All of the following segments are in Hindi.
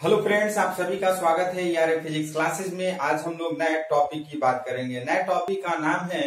हेलो फ्रेंड्स, आप सभी का स्वागत है यार फिजिक्स क्लासेस में। आज हम लोग नए टॉपिक की बात करेंगे। नए टॉपिक का नाम है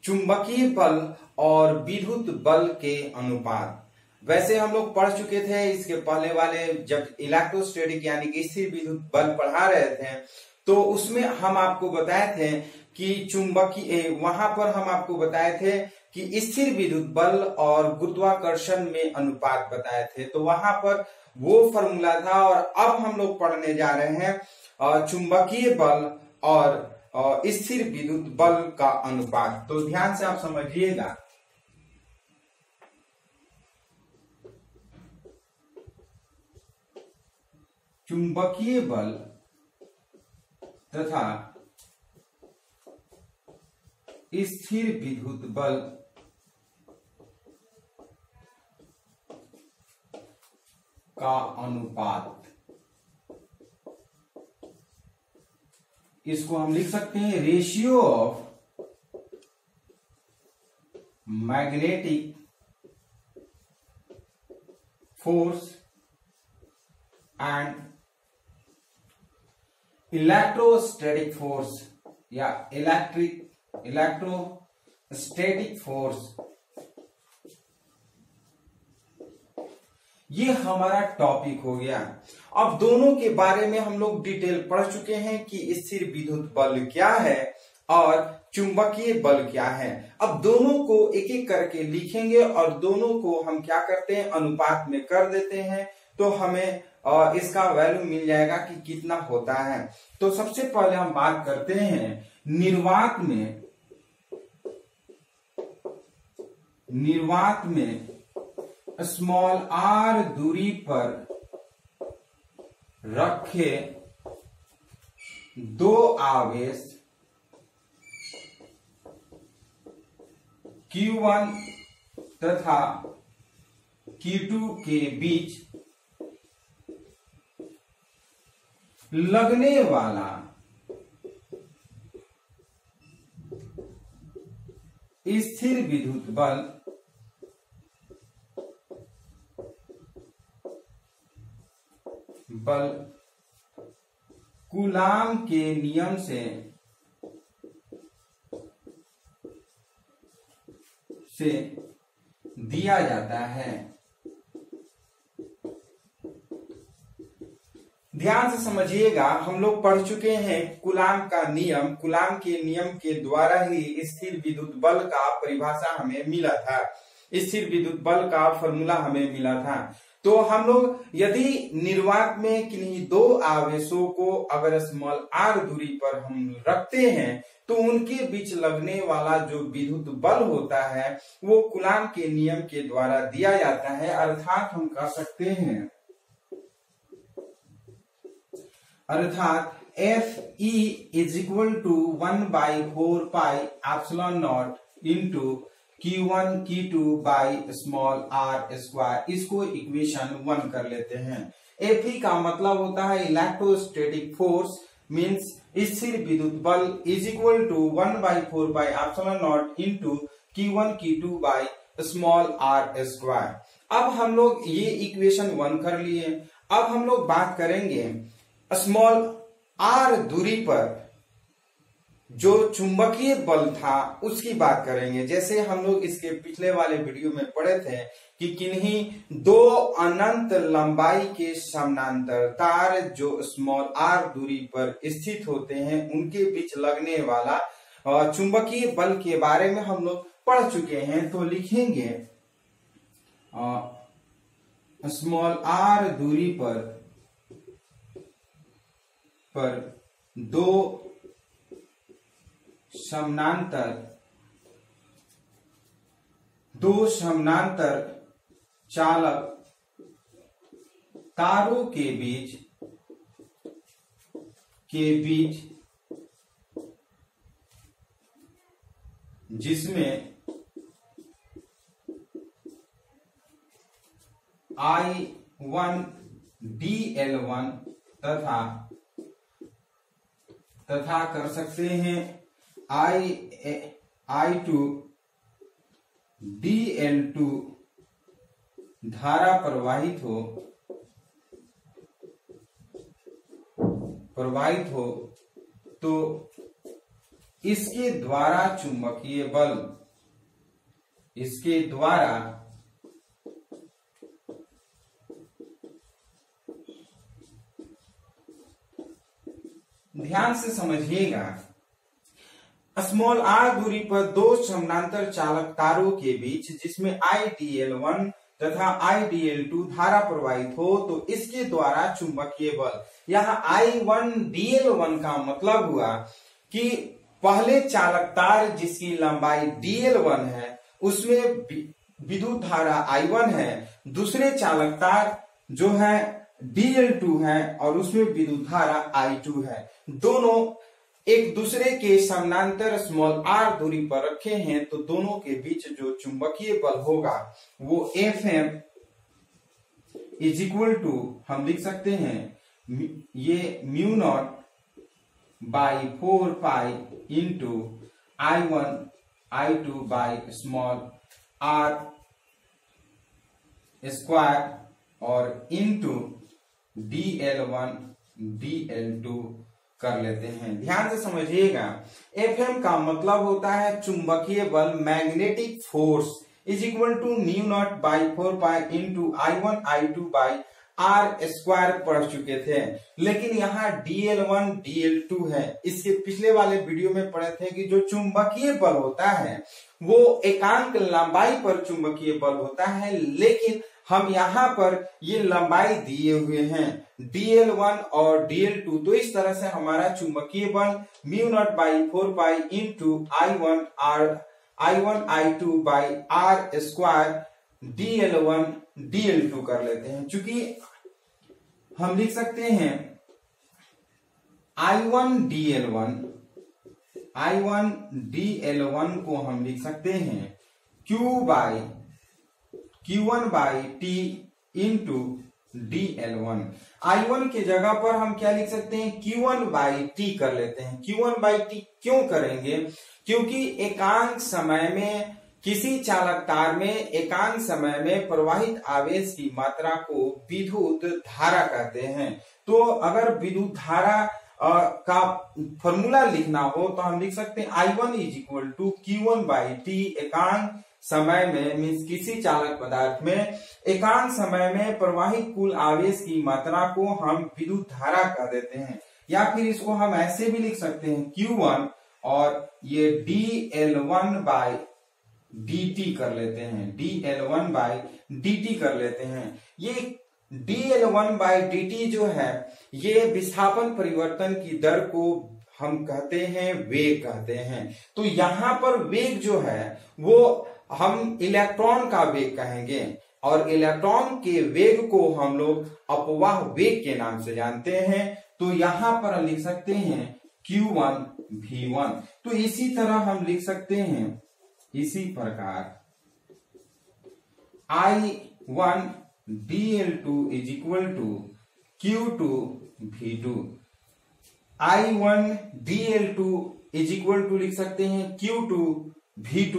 चुंबकीय बल और विद्युत बल के अनुपात। वैसे हम लोग पढ़ चुके थे इसके पहले वाले, जब इलेक्ट्रोस्टैटिक यानी कि स्थिर विद्युत बल पढ़ा रहे थे तो उसमें हम आपको बताए थे कि चुंबकीय, वहां पर हम आपको बताए थे कि स्थिर विद्युत बल और गुरुत्वाकर्षण में अनुपात बताए थे। तो वहां पर वो फॉर्मूला था और अब हम लोग पढ़ने जा रहे हैं चुंबकीय बल और स्थिर विद्युत बल का अनुपात। तो ध्यान से आप समझिएगा। चुंबकीय बल तथा स्थिर विद्युत बल का अनुपात, इसको हम लिख सकते हैं ratio of magnetic force and electrostatic force या इलेक्ट्रोस्टैटिक फोर्स। ये हमारा टॉपिक हो गया। अब दोनों के बारे में हम लोग डिटेल पढ़ चुके हैं कि स्थिर विद्युत बल क्या है और चुंबकीय बल क्या है। अब दोनों को एक एक करके लिखेंगे और दोनों को हम क्या करते हैं, अनुपात में कर देते हैं, तो हमें इसका वैल्यू मिल जाएगा कि कितना होता है। तो सबसे पहले हम बात करते हैं निर्वात में स्मॉल r दूरी पर रखे दो आवेश Q1 तथा Q2 के बीच लगने वाला स्थिर विद्युत बल कूलाम के नियम से दिया जाता है। ध्यान से समझिएगा, हम लोग पढ़ चुके हैं कूलाम का नियम। कूलाम के नियम के द्वारा ही स्थिर विद्युत बल का परिभाषा हमें मिला था, स्थिर विद्युत बल का फॉर्मूला हमें मिला था। तो हम लोग यदि निर्वात में किन्हीं दो आवेशों को अगर स्मॉल r दूरी पर हम रखते हैं तो उनके बीच लगने वाला जो विद्युत बल होता है वो कूलाम के नियम के द्वारा दिया जाता है। अर्थात हम कह सकते हैं, अर्थात Fe is equal to 1/4πε0 into Q1 Q2 by small r square. इसको इक्वेशन 1 कर लेते हैं। Fe का मतलब होता है इलेक्ट्रोस्टैटिक फोर्स मीन्स स्थिर विद्युत बल is equal to 1/4πε0 into Q1 Q2 by small r square. अब हम लोग ये इक्वेशन 1 कर लिए। अब हम लोग बात करेंगे स्मॉल r दूरी पर जो चुंबकीय बल था उसकी बात करेंगे। जैसे हम लोग इसके पिछले वाले वीडियो में पढ़े थे कि किन्हीं दो अनंत लंबाई के समानांतर तार जो स्मॉल r दूरी पर स्थित होते हैं उनके बीच लगने वाला चुंबकीय बल के बारे में हम लोग पढ़ चुके हैं। तो लिखेंगे स्मॉल r दूरी पर दो समानांतर चालक तारों के बीच जिसमें I1 dl1 तथा कर सकते हैं I2 dl2 धारा प्रवाहित हो प्रवाहित हो तो इसके द्वारा चुंबकीय बल, इसके द्वारा ध्यान से समझिएगा, स्मॉल r दूरी पर दो समानांतर चालक तारों के बीच जिसमें IDL1 तथा IDL2 धारा प्रवाहित हो तो इसके द्वारा चुंबकीय बल। यहाँ I1DL1 का मतलब हुआ कि पहले चालक तार जिसकी लंबाई DL1 है उसमें विद्युत धारा I1 है, दूसरे चालक तार जो है DL2 है और उसमें विद्युत धारा I2 है। दोनों एक दूसरे के समानांतर स्मॉल r दूरी पर रखे हैं तो दोनों के बीच जो चुंबकीय बल होगा वो Fm इज इक्वल टू, हम लिख सकते हैं ये mu not by 4 pi into I1 I2 by small r square और इंटू DL1 DL2 कर लेते हैं। ध्यान से समझिएगा, Fm का मतलब होता है चुंबकीय बल, magnetic force is equal to mu not by 4 pi into I1 I2 by r square पढ़ चुके थे, लेकिन यहाँ DL1 DL2 है। इसके पिछले वाले वीडियो में पढ़े थे कि जो चुंबकीय बल होता है वो एकांक लंबाई पर चुंबकीय बल होता है, लेकिन हम यहाँ पर ये लंबाई दिए हुए हैं DL1 और DL2, तो इस तरह से हमारा चुंबकीय बल mu not by 4 pi into I1 I2 by r square DL1 DL2 कर लेते हैं। चूंकि हम लिख सकते हैं I1 DL1 को हम लिख सकते हैं Q1 by T into DL1। I1 के जगह पर हम क्या लिख सकते हैं, Q1 बाई T कर लेते हैं। Q1 बाई T क्यों करेंगे, क्योंकि एकांक समय में किसी चालक तार में एकांक समय में प्रवाहित आवेश की मात्रा को विद्युत धारा कहते हैं। तो अगर विद्युत धारा का फॉर्मूला लिखना हो तो हम लिख सकते हैं I1 is equal to Q1 by T। एकांक समय में मीन्स किसी चालक पदार्थ में एकांक समय में प्रवाहित कुल आवेश की मात्रा को हम विद्युत धारा कह देते हैं, या फिर इसको हम ऐसे भी लिख सकते हैं Q1 और ये DL1 बाई dt कर लेते हैं, DL1 बाई dt कर लेते हैं। ये DL1 बाई dt जो है ये विस्थापन परिवर्तन की दर को हम कहते हैं वेग कहते हैं। तो यहाँ पर वेग जो है वो हम इलेक्ट्रॉन का वेग कहेंगे और इलेक्ट्रॉन के वेग को हम लोग अपवाह वेग के नाम से जानते हैं। तो यहाँ पर लिख सकते हैं Q1 V1। तो इसी तरह हम लिख सकते हैं इसी प्रकार I1 DL2 is equal to Q2 V2। I1 DL2 is equal to लिख सकते हैं Q2 V2,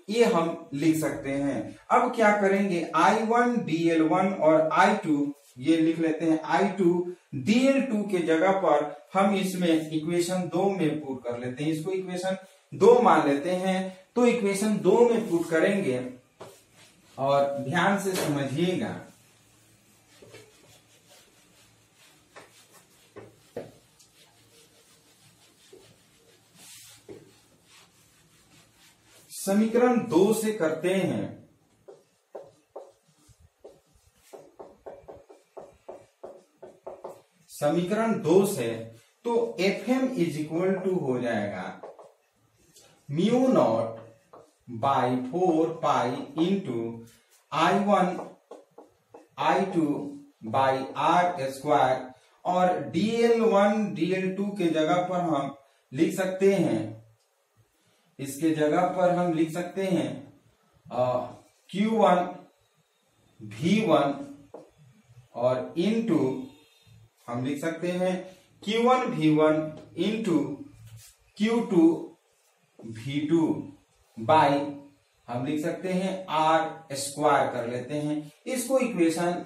ये हम लिख सकते हैं। अब क्या करेंगे, I1 DL1 और I2 ये लिख लेते हैं I2 DL2 के जगह पर हम इसमें इक्वेशन 2 में पुट कर लेते हैं, इसको इक्वेशन 2 मान लेते हैं। तो इक्वेशन 2 में पुट करेंगे और ध्यान से समझिएगा, समीकरण 2 से करते हैं। समीकरण 2 से तो Fm इज इक्वल टू हो जाएगा mu not by 4 pi into I1 I2 by r square और DL1 DL2 के जगह पर हम लिख सकते हैं, इसके जगह पर हम लिख सकते हैं Q1 V1 और इंटू हम लिख सकते हैं Q1 V1 into Q2 V2 by हम लिख सकते हैं r स्क्वायर कर लेते हैं। इसको इक्वेशन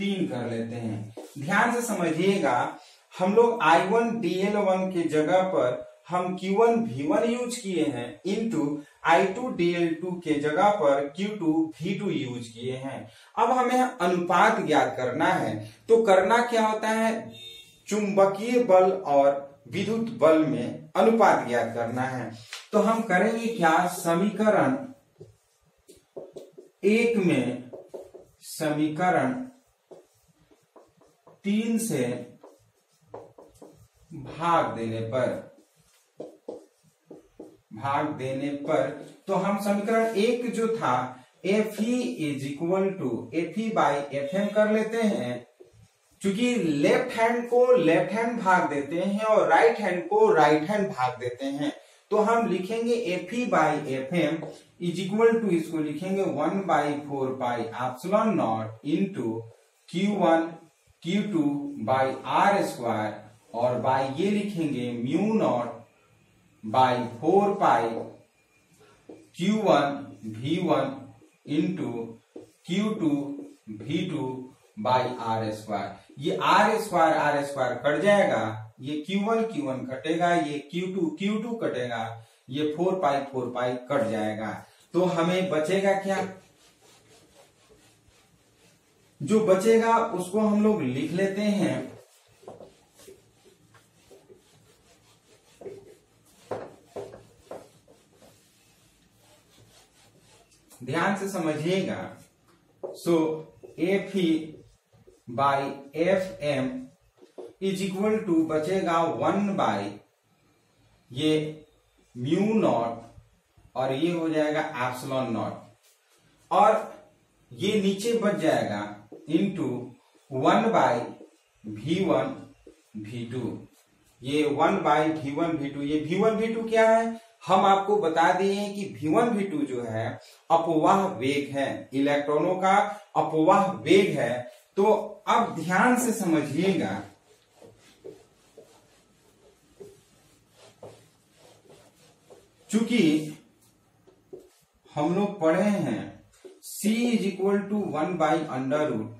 3 कर लेते हैं। ध्यान से समझिएगा, हम लोग I1 DL1 के जगह पर हम Q1 V1 यूज किए हैं इंटू I2 DL2 के जगह पर Q2 V2 यूज किए हैं। अब हमें अनुपात ज्ञात करना है, तो करना क्या होता है, चुंबकीय बल और विद्युत बल में अनुपात ज्ञात करना है। तो हम करेंगे क्या, समीकरण 1 में समीकरण 3 से भाग देने पर तो हम समीकरण 1 जो था Fe is equal to Fe by Fm कर लेते हैं। चूंकि लेफ्ट हैंड को लेफ्ट हैंड भाग देते हैं और राइट हैंड को राइट हैंड भाग देते हैं, तो हम लिखेंगे Fe by Fm is equal to, इसको लिखेंगे 1/4 pi epsilon not into Q1 Q2 by R square, और बाई ये लिखेंगे mu not by 4 pi Q1 V1 into Q2 V2 by R square. ये R स्क्वायर कट जाएगा, ये Q1 कटेगा, ये Q2 कटेगा, ये 4 पाई कट जाएगा। तो हमें बचेगा क्या, जो बचेगा उसको हम लोग लिख लेते हैं, ध्यान से समझिएगा। So Fe by Fm is equal to बचेगा 1 बाई ये म्यू नॉट और ये हो जाएगा एप्सिलॉन नॉट, और ये नीचे बच जाएगा इंटू 1 बाई V1 V2। ये 1 बाई V1 V2, ये V1 V2 क्या है, हम आपको बता दिए कि V1 V2 जो है अपवाह वेग है, इलेक्ट्रॉनों का अपवाह वेग है। तो अब ध्यान से समझिएगा, चूंकि हम लोग पढ़े हैं C is equal to 1 by under root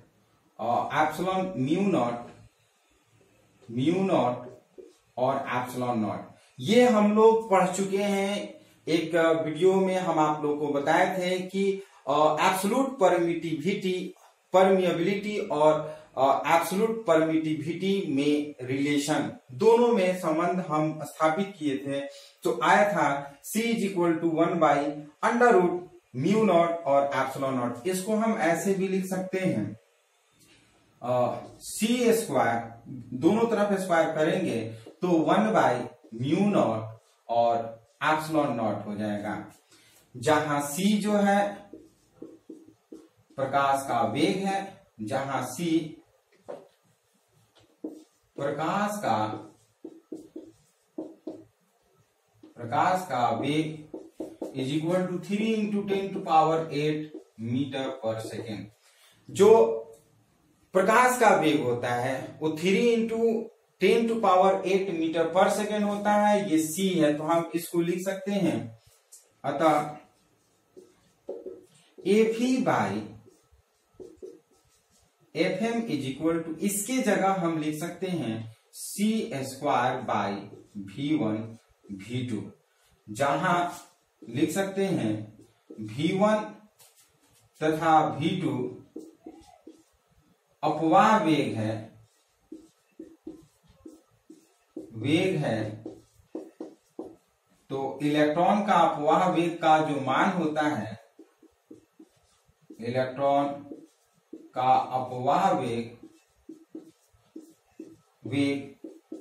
epsilon mu not और एप्सिलॉन नॉट, ये हम लोग पढ़ चुके हैं। एक वीडियो में हम आप लोग को बताए थे कि एब्सोल्यूट परमिएबिलिटी और एब्सोल्यूट परमिटिविटी में रिलेशन, दोनों में संबंध हम स्थापित किए थे। तो आया था C is equal to 1 by under root mu not और एप्सिलॉन नॉट। इसको हम ऐसे भी लिख सकते हैं, C स्क्वायर, दोनों तरफ स्क्वायर करेंगे तो 1 बाई म्यू नॉट और एप्सिलॉन नॉट हो जाएगा, जहां C जो है प्रकाश का वेग है, जहां C प्रकाश का वेग is equal to 3 into 10 to power 8 metre पर सेकेंड। जो प्रकाश का वेग होता है वो 3 इंटू 10 टू पावर 8 मीटर पर सेकेंड होता है, ये C है, तो हम इसको लिख सकते हैं। अतः Fe by Fm is equal to, इसके जगह हम लिख सकते हैं C square by V1 V2, जहां लिख सकते हैं V1 तथा V2 अपवाह वेग है, तो इलेक्ट्रॉन का अपवाह वेग का जो मान होता है, इलेक्ट्रॉन का अपवाह वेग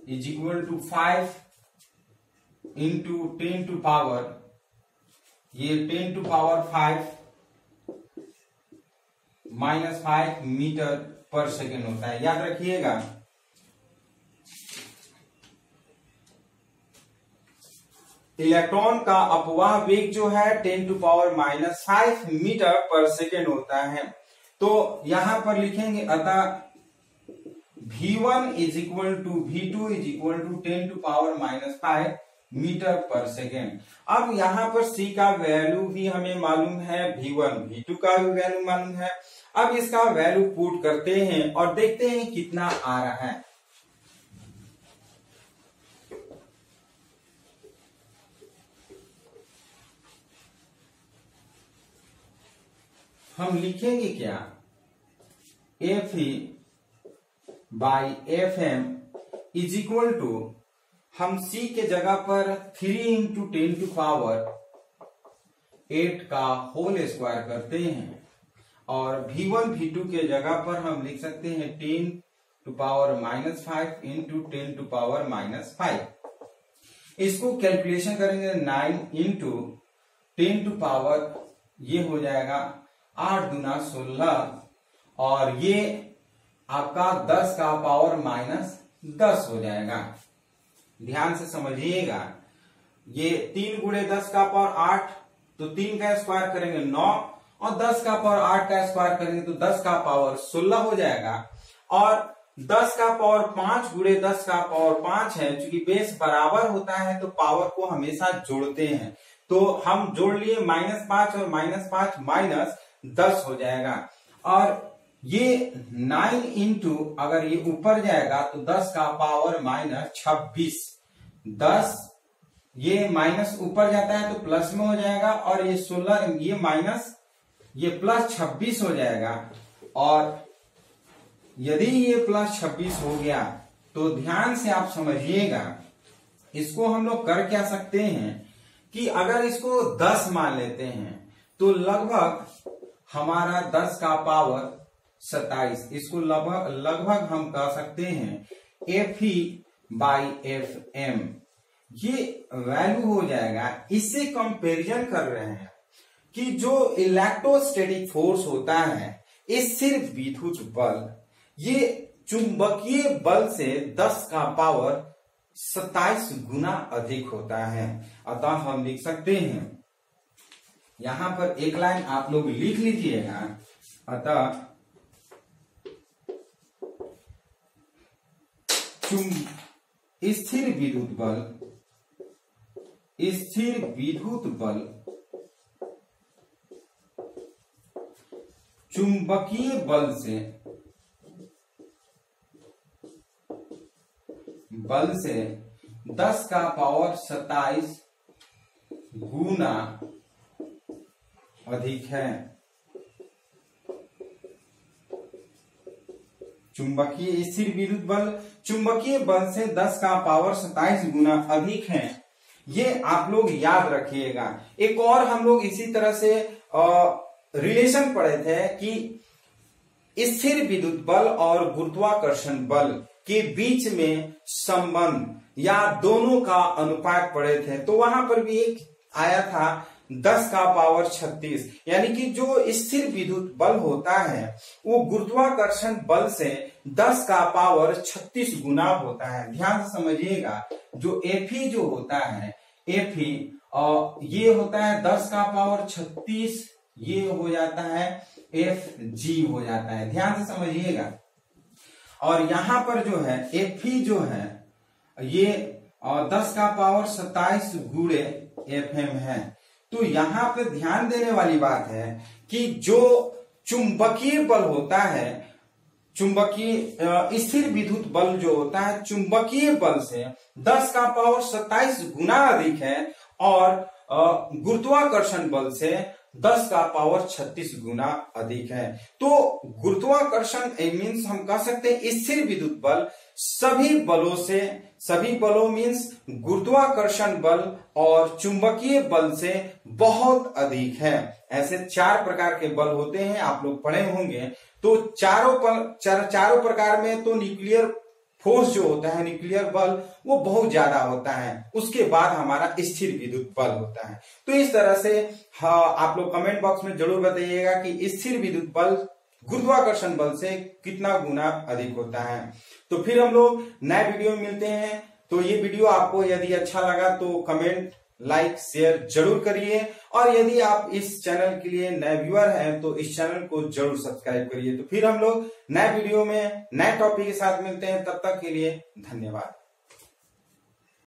is equal to 5 into 10 to power, ये 10 टू पावर 5 माइनस 5 मीटर पर सेकेंड होता है। याद रखिएगा, इलेक्ट्रॉन का अपवाह वेग जो है 10 टू पावर माइनस 5 मीटर पर सेकेंड होता है। तो यहां पर लिखेंगे, अतः V1 is equal to V2 is equal to 10 to power minus 5 metre पर सेकेंड। अब यहां पर C का वैल्यू भी हमें मालूम है, V1 V2 का भी वैल्यू मालूम है। अब इसका वैल्यू पुट करते हैं और देखते हैं कितना आ रहा है। हम लिखेंगे क्या, Fe by Fm is equal to, हम C के जगह पर 3 इंटू 10 टू पावर 8 का होल स्क्वायर करते हैं, और V1 V2 के जगह पर हम लिख सकते हैं 10 to power -5 into 10 to power -5। इसको कैलकुलेशन करेंगे 9 इंटू 10 टू पावर, ये हो जाएगा 8 दूना 16, और ये आपका 10 का पावर -10 हो जाएगा। ध्यान से समझिएगा, ये 3 गुणे 10 का पावर 8, तो 3 का स्क्वायर करेंगे 9, और 10 का पावर 8 का स्क्वायर करेंगे तो 10 का पावर 16 हो जाएगा। और 10 का पावर 5 गुणे 10 का पावर 5 है, चूंकि बेस बराबर होता है तो पावर को हमेशा जोड़ते हैं, तो हम जोड़ लिए -5 और -5 -10 हो जाएगा। और ये 9 इंटू, अगर ये ऊपर जाएगा तो 10 का पावर -26, 10 ये माइनस ऊपर जाता है तो प्लस में हो जाएगा, और ये 16 ये माइनस ये +26 हो जाएगा। और यदि ये +26 हो गया तो ध्यान से आप समझिएगा, इसको हम लोग कर क्या सकते हैं कि अगर इसको 10 मान लेते हैं तो लगभग हमारा 10 का पावर 27, इसको लगभग हम कह सकते हैं Fe बाई Fm, ये वैल्यू हो जाएगा। इससे कंपैरिजन कर रहे हैं कि जो इलेक्ट्रोस्टैटिक फोर्स होता है, इस सिर्फ विद्युत बल, ये चुंबकीय बल से 10 का पावर 27 गुना अधिक होता है। अतः हम लिख सकते हैं, यहां पर एक लाइन आप लोग लिख लीजिएगा, अतः स्थिर विद्युत बल चुंबकीय बल से 10 का पावर 27 गुना अधिक है। चुंबकीय स्थिर विद्युत बल चुंबकीय बल से 10 का पावर 27 गुना अधिक है, ये आप लोग याद रखिएगा। एक और हम लोग इसी तरह से रिलेशन पढ़े थे कि स्थिर विद्युत बल और गुरुत्वाकर्षण बल के बीच में संबंध या दोनों का अनुपात पढ़े थे, तो वहां पर भी एक आया था 10 का पावर 36, यानी कि जो स्थिर विद्युत बल होता है वो गुरुत्वाकर्षण बल से 10 का पावर 36 गुना होता है। ध्यान से समझिएगा, जो Fe जो होता है, Fe ये होता है 10 का पावर 36, ये हो जाता है Fg हो जाता है। ध्यान से समझिएगा। और यहां पर जो है Fe जो है ये 10 का पावर 27 गुणे Fm है। तो यहाँ पे ध्यान देने वाली बात है कि जो चुंबकीय बल होता है, चुंबकीय स्थिर विद्युत बल जो होता है चुंबकीय बल से 10 का पावर 27 गुना अधिक है, और गुरुत्वाकर्षण बल से 10 का पावर 36 गुना अधिक है। तो गुरुत्वाकर्षण मीन्स हम कह सकते हैं स्थिर विद्युत बल सभी बलों मीन्स गुरुत्वाकर्षण बल और चुंबकीय बल से बहुत अधिक है। ऐसे 4 प्रकार के बल होते हैं, आप लोग पढ़े होंगे। तो चारों प्रकार में तो न्यूक्लियर फोर्स जो होता है, न्यूक्लियर बल, वो बहुत ज्यादा होता है। उसके बाद हमारा स्थिर विद्युत बल होता है। तो इस तरह से आप लोग कमेंट बॉक्स में जरूर बताइएगा कि स्थिर विद्युत बल गुरुत्वाकर्षण बल से कितना गुना अधिक होता है। तो फिर हम लोग नए वीडियो में मिलते हैं। तो ये वीडियो आपको यदि अच्छा लगा तो कमेंट, लाइक, शेयर जरूर करिए, और यदि आप इस चैनल के लिए नए व्यूअर हैं तो इस चैनल को जरूर सब्सक्राइब करिए। तो फिर हम लोग नए वीडियो में नए टॉपिक के साथ मिलते हैं, तब तक के लिए धन्यवाद।